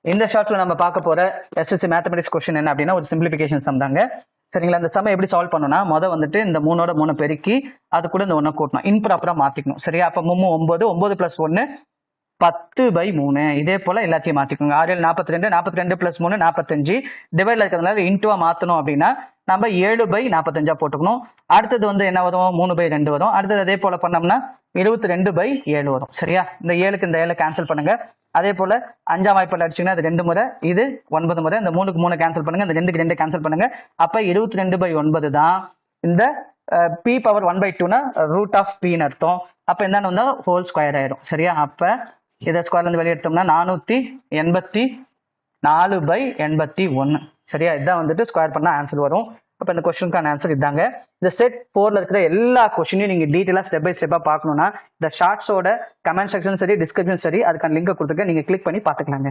இந்த ஷார்ட்ல நம்ம பார்க்க போற எஸ்எஸ்சி மேத்தமெட்டிக்ஸ் கொஸ்டின் என்ன அப்படின்னா ஒரு சிம்பிளிஃபிகேஷன் சம் தாங்க. சரிங்களா? இந்த சம் எப்படி சால்வ் பண்ணணும்னா வந்துட்டு இந்த 3ஓட 3 பெருக்கி அது கூட இந்த 1 கூட்டணும், இம்ப்ராப்பரா மாத்திக்கணும். சரியா? அப்ப 3 9, 9 + 1 10/3. இதே போல எல்லாத்தையும் மாத்திக்கோங்க. 6 7 42, 42 + 3 45. டிவைட்ல இருக்கிறதுனால இன்டுவா மாத்தணும் அப்படின்னா நம்ம 7/45 போட்டுக்கணும். அடுத்தது வந்து என்ன வரும்? 3/2 வரும். அடுத்தது அதே போல பண்ணோம்னா 22/7 வரும். சரியா? இந்த 7க்கு இந்த 7 கேன்சல் பண்ணுங்க. அதே போல 5ஆம் வாய்ப்பாடு அடிச்சீங்கன்னா அது 2 முறை, இது 9 முறை. இந்த 3க்கு 3 கேன்சல் பண்ணுங்க, இந்த 2க்கு 2 கேன்சல் பண்ணுங்க. அப்ப 22/9 தான் இந்த p பவர் 1/2னா ரூட் ஆஃப் pன்னு அர்த்தம். அப்ப என்ன வந்தா ஹோல் ஸ்கொயர் ஆயிரும். சரியா? அப்ப இதை ஸ்கொயர்ல இருந்து வெளியே எடுத்தோம்னா 484/81. சரியா? இதான் வந்துட்டு ஸ்கொயர் பண்ணா ஆன்சர் வரும். அப்ப இந்த கொஸ்டினுக்கான ஆன்சர் இதாங்க. இந்த செட் 4ல இருக்கிற எல்லா கொஸ்டினையும் நீங்க டீடைலா ஸ்டெப் பை ஸ்டெப்பா பார்க்கணும்னா இந்த ஷார்ட்ஸோட கமெண்ட் செக்ஷன் சரி, டிஸ்கிரிப்ஷன் சரி, அதுக்கான லிங்க் கொடுத்துருக்கேன், நீங்க கிளிக் பண்ணி பாத்துக்கலாங்க.